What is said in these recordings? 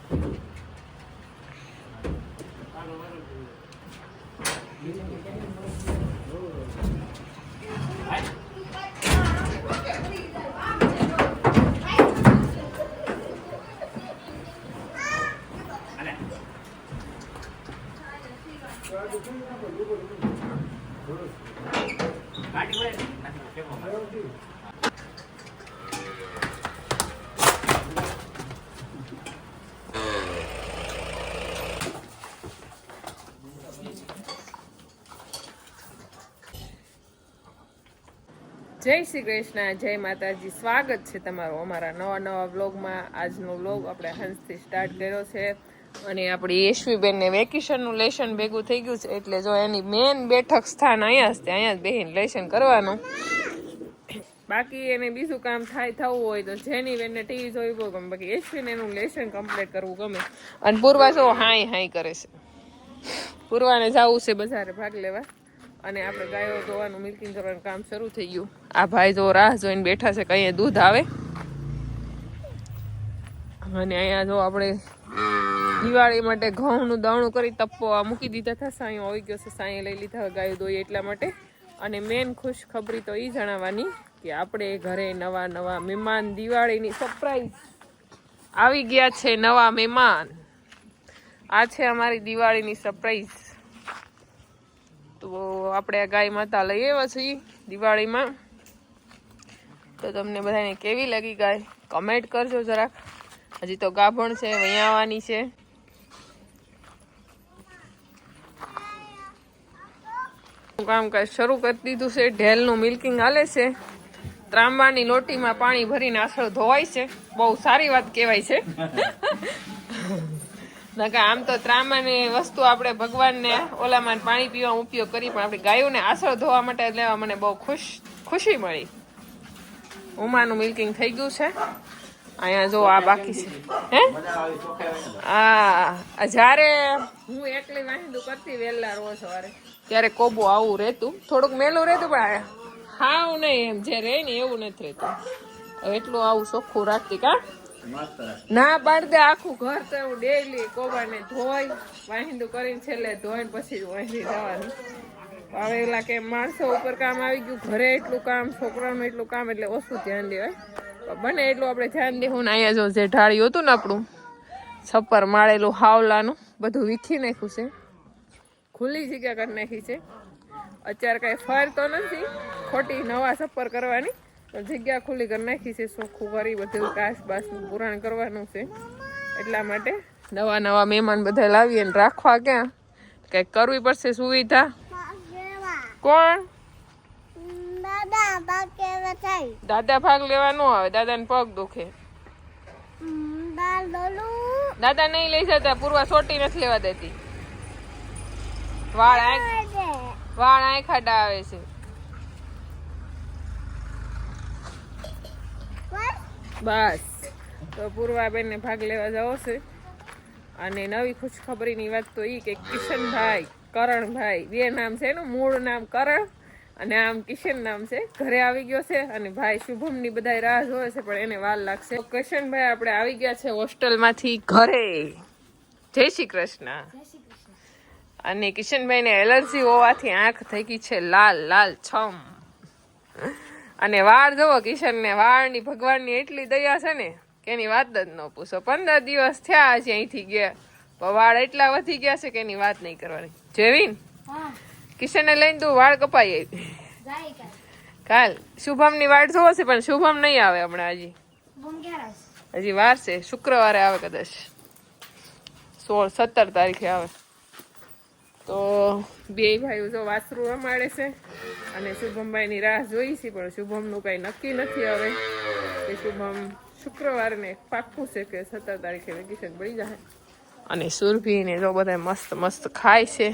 જય શ્રી કૃષ્ણ, જય માતાજી. સ્વાગત છે તમારું અમારા નવા વ્લોગમાં. આજનો વ્લોગ આપણે હંસથી સ્ટાર્ટ કર્યો છે અને આપણી યશવીબેનને વેકેશનનું લેશન ભેગું થઈ ગયું છે એટલે જો એની મેન બેઠક સ્થાન અહીંયા જ અહીંયા જ બેહીને લેશન કરવાનું. બાકી એને બીજું કામ થવું હોય તો જેની બેનને ટીવી જોવી બહુ ગમે, બાકી યશવીને એનું લેશન કમ્પ્લીટ કરવું ગમે. અને પૂર્વા જો હાઈ કરે છે. પૂર્વાને જવું છે બજારે ભાગ લેવા અને આપણે ગાયો ધોવાનું મિલ્કિંગ કરવાનું કામ શરૂ થઈ ગયું. આ ભાઈ જો રાહ જોઈને બેઠા છે કે અહીંયા દૂધ આવે. અને અહીંયા જો આપણે દિવાળી માટે ઘઉંનું દાણું કરી તપ્પો મૂકી દીધા હતા. સાંયો આવી ગયો છે, સાંયે લઈ લીધા ગાયો દોઈ એટલા માટે. અને મેન ખુશ ખબરી તો એ જણાવવાની કે આપણે ઘરે નવા મહેમાન, દિવાળીની સરપ્રાઈઝ આવી ગયા છે. નવા મહેમાન આ છે અમારી દિવાળીની સરપ્રાઈઝ. તો આપણે આ ગાય માતા લઈ આવ્યા છીએ દિવાળીમાં. તો તમને બધાને કેવી લાગી ગાય કમેન્ટ કરજો જરાક. હજી તો ગાભણ છે, વૈયાવાની છે. કામકાજ શરૂ કરી દીધું છે. ઢેલનું મિલ્કિંગ હાલે છે. ત્રાંબાની લોટીમાં પાણી ભરીને આસળ ધોવાય છે. બહુ સારી વાત કહેવાય છે. આમ તો ત્રાંબાની વસ્તુ આપણે ભગવાનને ઓલામાં પાણી પીવામાં ઉપયોગ કરી, પણ આપણી ગાયોને આસળ ધોવા માટે લેવા મને બહુ ખુશી મળી. ઉમાનું મિલ્કિંગ થઈ ગયું છે. અહીંયા જો આ બાકી છે. હે હા, જ્યારે હું એકલી વાહિંદુ કરતી વહેલા રોજ સવારે ત્યારે કોબો આવું રહેતું, થોડુંક મેલું રહેતું, પણ હાવ નહીં એમ જે રહે ને એવું નથી રહેતું. એટલું આવું ચોખ્ખું રાખતી કા ના પાડ દે. આખું ઘર તો એવું ડેલી કોબાને ધોઈ વાહિંદુ કરીને છેલ્લે ધોઈને પછી વાહિંદી જવાનું. હવે એલા કે માણસો ઉપર કામ આવી ગયું, ઘરે એટલું કામ, છોકરાનું એટલું કામ, એટલે ઓછું ધ્યાન દેવાય. બને એટલું આપણે ધ્યાન દેવું ને. અહીંયા જો જે ઢાળ્યું હતું ને આપણું છપ્પર માળેલું હાવલાનું બધું વીખી નાખ્યું છે. ખુલ્લી જગ્યા કરી નાખી છે. અત્યારે કાંઈ ફર તો નથી ખોટી નવા છપ્પર કરવાની, તો જગ્યા ખુલ્લી કરી નાખી છે. ચોખ્ખું કરી બધું કાશ બાસનું પુરાણ કરવાનું છે. એટલા માટે નવા મહેમાન બધા લાવીએ ને રાખવા ક્યાં, કંઈક કરવી પડશે સુવિધા. કોણ દાદા ભાગ લેવા ન આવે, દાદાને પગ દુખે. દાદા નહીં લઈ જતા. પૂર્વા સોટી નથી લેવા દેતી. વાળ આંખ ખાડા આવે છે. બસ તો પૂર્વાબેન ને ભાગ લેવા જવો છે. અને નવી ખુશખબરીની વાત તો એ કે કિશનભાઈ, કરણભાઈ, બે નામ છે એનું. મૂળ નામ કરણ અને આમ કિશન નામ છે. ઘરે આવી ગયો છે. અને ભાઈ શુભમની બધા રાહ જોવે છે, પણ એને વાર લાગશે. કિશનભાઈ આપણે આવી ગયા છે હોસ્ટેલમાંથી ઘરે. જય શ્રી કૃષ્ણ. અને કિશનભાઈને એલર્જી હોવાથી આંખ થઈ ગઈ છે લાલ છમ. અને વાળ જોવો કિશનને, વાળની ભગવાનની એટલી દયા છે ને કે એની વાત જ ન પૂછો. 15 દિવસ થયા છે અહીંથી ગયા, પણ વાળ એટલા વધી ગયા છે કે એની વાત નહીં કરવાની. જેવીન કિશનને લઈને તું વાળ કપાઈ આવી કાલ. શુભમની વાળ જોવો છે, પણ શુભમ નહીં આવે હમણાં. હજી વાર છે. શુક્રવારે આવે કદાચ, 16-17 તારીખે આવે. તો બે ભાઈઓ જો વાસરું રમાડે છે અને શુભમભાઈની રાહ જોઈ છે, પણ શુભમનું કાંઈ નક્કી નથી હવે કે શુભમ શુક્રવારને પાક્કું છે કે 17 તારીખે વેકેશન પડી જાય. અને સુરભીને જો બધા મસ્ત ખાય છે.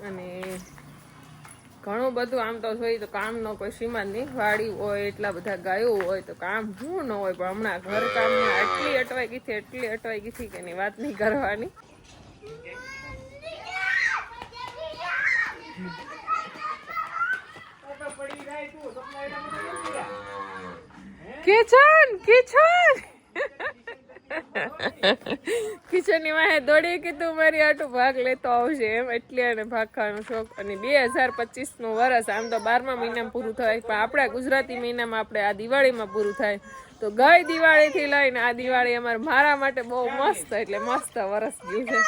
અને ઘણું બધું આમ તો જોઈએ તો કામનો કોઈ સીમા નહીં. વાડી હોય, એટલા બધા ગાયો હોય તો કામ શું ન હોય, પણ હમણાં ઘર કામમાં એટલી અટવાઈ ગઈ હતી કે એની વાત નહીં કરવાની. પડી કિચન કિચન ની વાહે દોડી કે તું મારી આટું ભાગ લેતો આવશે એમ એટલે એને ભાગ ખાવાનો શોખ. અને 2025 નું વર્ષ આમ તો 12મા મહિનામાં પૂરું થાય, પણ આપણા ગુજરાતી મહિનામાં આપણે આ દિવાળીમાં પૂરું થાય. તો ગઈ દિવાળી થી લઈને આ દિવાળી મારા માટે બહુ મસ્ત એટલે મસ્ત વર્ષ ગયું છે.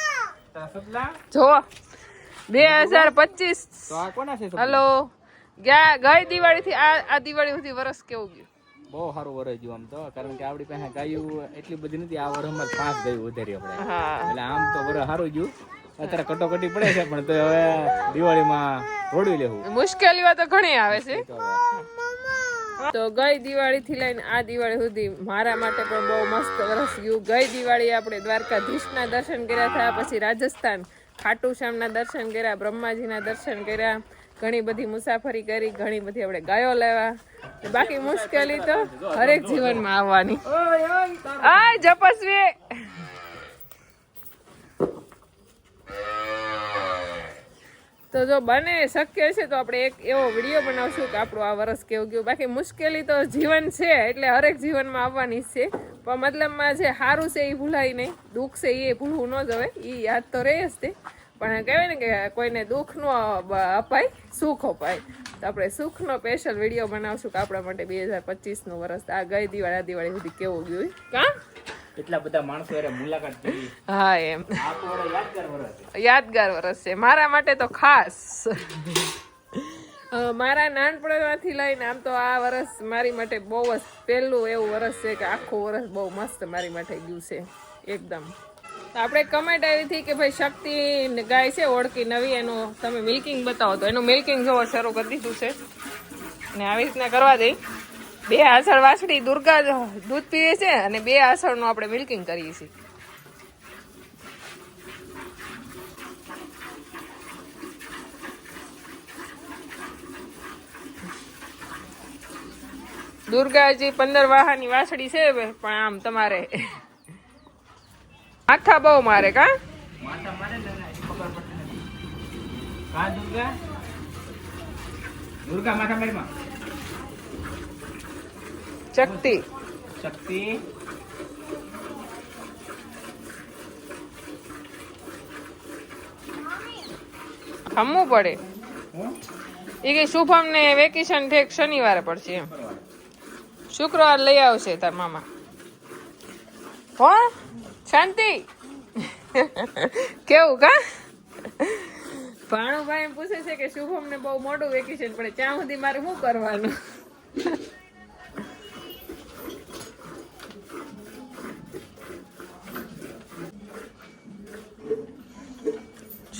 જો 2025 હલો ગઈ દિવાળી થી આ દિવાળી સુધી વર્ષ કેવું ગયું? બહુ સારું વર્ષ ગયું આમ તો, કારણ કે આપડી પાસે ગાયું એટલી બધી નથી. આ વર્ષમાં 5 ગાયું વધારી આપણે, એટલે આમ તો વર્ષ સારું ગયું. અત્યારે કટોકટી પડે છે પણ તો હવે દિવાળીમાં થોડું લેવું. મુશ્કેલીઓ તો ઘણી આવે છે. તો ગઈ દિવાળી થી લઈને આ દિવાળી સુધી મારા માટે પણ બહુ મસ્ત વર્ષ ગયું. ગઈ દિવાળી આપણે દ્વારકાધીશના દર્શન કર્યા હતા, પછી રાજસ્થાન ખાટુ શ્યામના દર્શન કર્યા, બ્રહ્માજીના દર્શન કર્યા, ઘણી બધી મુસાફરી કરી, ઘણી બધી આપણે ગાયો લેવા. બાકી મુશ્કેલી તો હરેક જીવનમાં આવવાની. આ જપસ્વી તો જો બને શક્ય છે તો આપણે એક એવો વિડીયો બનાવશું કે આપણું આ વર્ષ કેવું ગયું. બાકી મુશ્કેલી તો જીવન છે એટલે હરેક જીવનમાં આવવાની જ છે, પણ મતલબમાં જે સારું છે એ ભૂલાય નહીં, દુઃખ છે એ ભૂલવું ન જવે, એ યાદ તો રહે જ તે. પણ કહેવાય ને કે કોઈને દુઃખ નો અપાય, સુખ અપાય. તો આપણે સુખનો સ્પેશિયલ વિડીયો બનાવશું કે આપણા માટે 2025 નું વર્ષ આ ગઈ દિવાળી સુધી કેવું ગયું. કા એટલા બધા માણસો એરે મુલાકાત કરી. હા એમ આ તો યાદગાર વર્ષ છે. યાદગાર વર્ષ છે મારા માટે તો ખાસ. મારા નાનપણમાંથી લઈને આમ તો આ વર્ષ મારી માટે બહુ જ પહેલું એવું વર્ષ છે કે આખું વર્ષ બહુ મસ્ત મારી માટે ગયું છે એકદમ. આપણે કમેન્ટ આવી હતી કે ભાઈ શક્તિ ગાય છે ઓળખી નવી, એનું તમે મિલ્કિંગ બતાવો. તો એનું મિલ્કિંગ જોવો શરૂ કરી દીધું છે અને આવી રીતના કરવા દઈ. 2 આષાઢ વાછડી દુર્ગા દૂધ પીવે છે અને 2 આષાઢનું આપણે મિલ્કિંગ કરીએ છીએ. દુર્ગાજી 15 વાહાની વાછડી છે, પણ આમ તમારે માથા બહુ મારે. કા માથા મારે ને ખબર પડતી નથી. કા દુર્ગા માથા મારીમાં શક્તિ ખમવું પડે. એ કે શુભમ ને વેકેશન ઠેક શનિવારે પડશે એમ, શુક્રવાર લઈ આવશે તાર મામા. હો શાંતિ કેવું? કા ભાણુભાઈ પૂછે છે કે શુભમ ને બહુ મોટું વેકેશન પડે, ત્યાં સુધી મારે શું કરવાનું?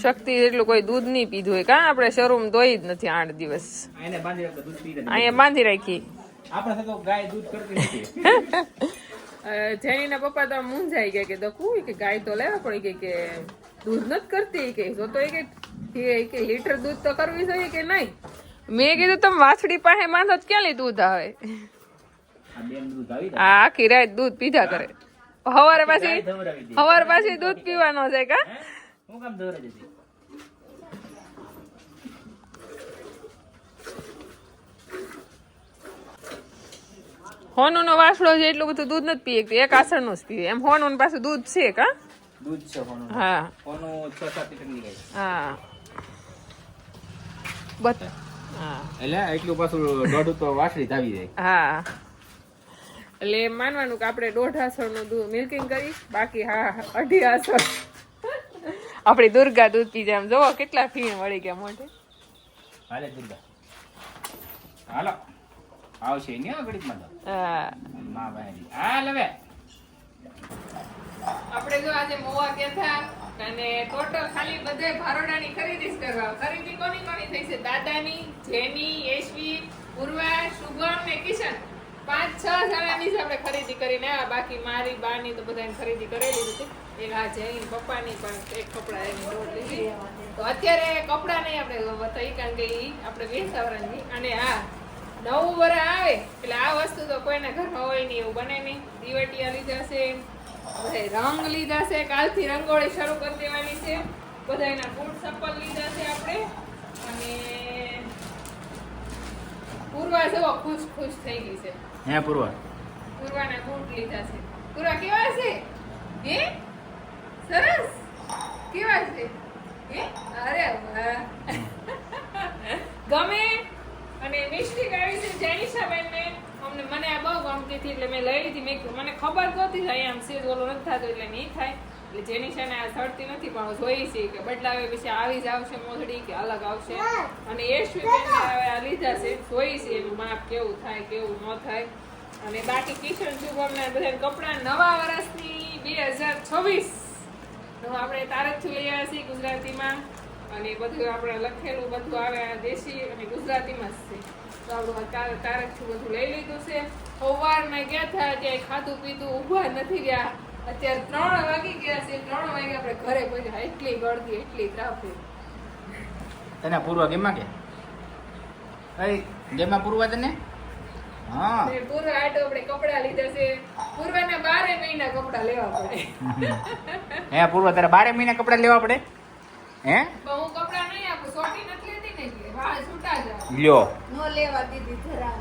શક્તિ એટલું કોઈ દૂધ નહીં પીધું હોય. કા આપણે શરૂમાં દોઈ જ નથી 8 દિવસ, અહીંયા બાંધી રાખી. જેનીના પપ્પા તો મૂંઝાઈ ગયા કે દકું કે ગાય તો લેવા પડી કે દૂધ નથી કરતી કે જો તો કે લીટર દૂધ તો કરવી જોઈએ કે નહીં. મેં કીધું તમે વાછડી પાસે બાંધો ક્યાં દૂધ આવે? આખી રાત દૂધ પીધા કરે, સવારે પાછી દૂધ પીવાનો છે. કા હોનું નો વાસડો છે એટલું બધું દૂધ નથી પીએ, 1 આષાઢ નું જ પીવે. એમ હોનું પાછું દૂધ છે. કા દૂધ છે હોનું. હા હોનું 6-7 લીટર નીકળે. હા એટલે એટલું પાછું દોઢ તો વાસળી ધાવી જાય. હા એટલે એમ માનવાનું કે આપણે 1.5 આષાઢ નું દૂધ મિલ્કિંગ કરી, બાકી 2.5 આષાઢ આપણી દુર્ગા દૂધ પી જાય. જોવો કેટલા ફીણ વળી ગયા મોઢે. હાલે દુર્ગા હાલો આવશે ને ઘડીકમાં તો. હા માં બહેની હાલ હવે આપણે જો આજે મોવા ગયા હતા અને ટોટલ ખાલી બધે ભારોડાની ખરીદી જ કરવા. ખરીદી કોની થઈ છે? દાદાની, જેની, યશવી, પૂર્વા, શુભમ ને કિશન, 5-6 જણાની જ આપણે ખરીદી કરીને આવ્યા. બાકી મારી બાની તો બધાની ખરીદી કરેલી હતી. એક આ જૈન પપ્પાની પણ એક કપડા એની દોડ લીધી. તો અત્યારે કપડા નહીં આપણે બતાવી, કારણ કે આપણે બેસાવરાની. અને આ નવું વરસ આવે એટલે આ વસ્તુ તો કોઈના ઘરમાં હોય નહીં, એવું બને નહીં. દિવેટિયા લીધા છે, બધા રંગ લીધા છે, કાલથી રંગોળી શરૂ કરી દેવાની છે. બધા એના બૂટ ચપ્પલ લીધા છે આપણે. અને પૂર્વા જેવો ખુશ થઈ ગઈ છે. હે પૂર્વા પૂર્વાના બૂટ લીધા છે. પૂરા કેવા છે? હે સરસ કેવા છે? હે અરે વાહ ગમે. અને મિસ્ટેક આવી છે જેનિશાબેન ને મને આ બહુ ગમતી હતી એટલે મેં લઈ લીધી. મને ખબર નહોતી અહીંયા આમ સેજ ઓલો નથી થતો એટલે નહીં થાય એટલે જેનિશાને આ સડતી નથી પણ જોઈ છે કે બદલાવે પછી આવી જ આવશે મોજડી કે અલગ આવશે. અને યશવીબેન આ લીધા છે જોઈ છે એનું માપ કેવું થાય કેવું ન થાય. અને બાકી કિશન શુભમના બધા કપડા નવા વર્ષની 2026 આપણે તારકથી લઈ આવ્યા છીએ ગુજરાતીમાં. અને બધું આપણે લખેલું બધું આવે દેશી અને ગુજરાતીમાં જ છે. તો આપણું તારકથી બધું લઈ લીધું છે. સવારમાં ગયા હતા ત્યાં ખાધું પીધું ઊભા નથી રહ્યા. અત્યારે 3 વાગી ગયા છે. 3 વાગે આપણે ઘરે પહોંચ્યા. એટલી ગળદી એટલી ટ્રાફિક. તને પૂર્વ કેમાં કે જેમાં પૂર્વ તને હા પૂર્વ આટો આપણે કપડા લીધા છે. પૂર્વના 12 મહિના કપડા લેવા પડે. હે પૂર્વ તારે 12 મહિના કપડા લેવા પડે હે? હું કપડા નહીં આપું. સોટી નથી લેતી ને એટલે વાળ છૂટા જાય. લ્યો નો લેવા દીધી જરા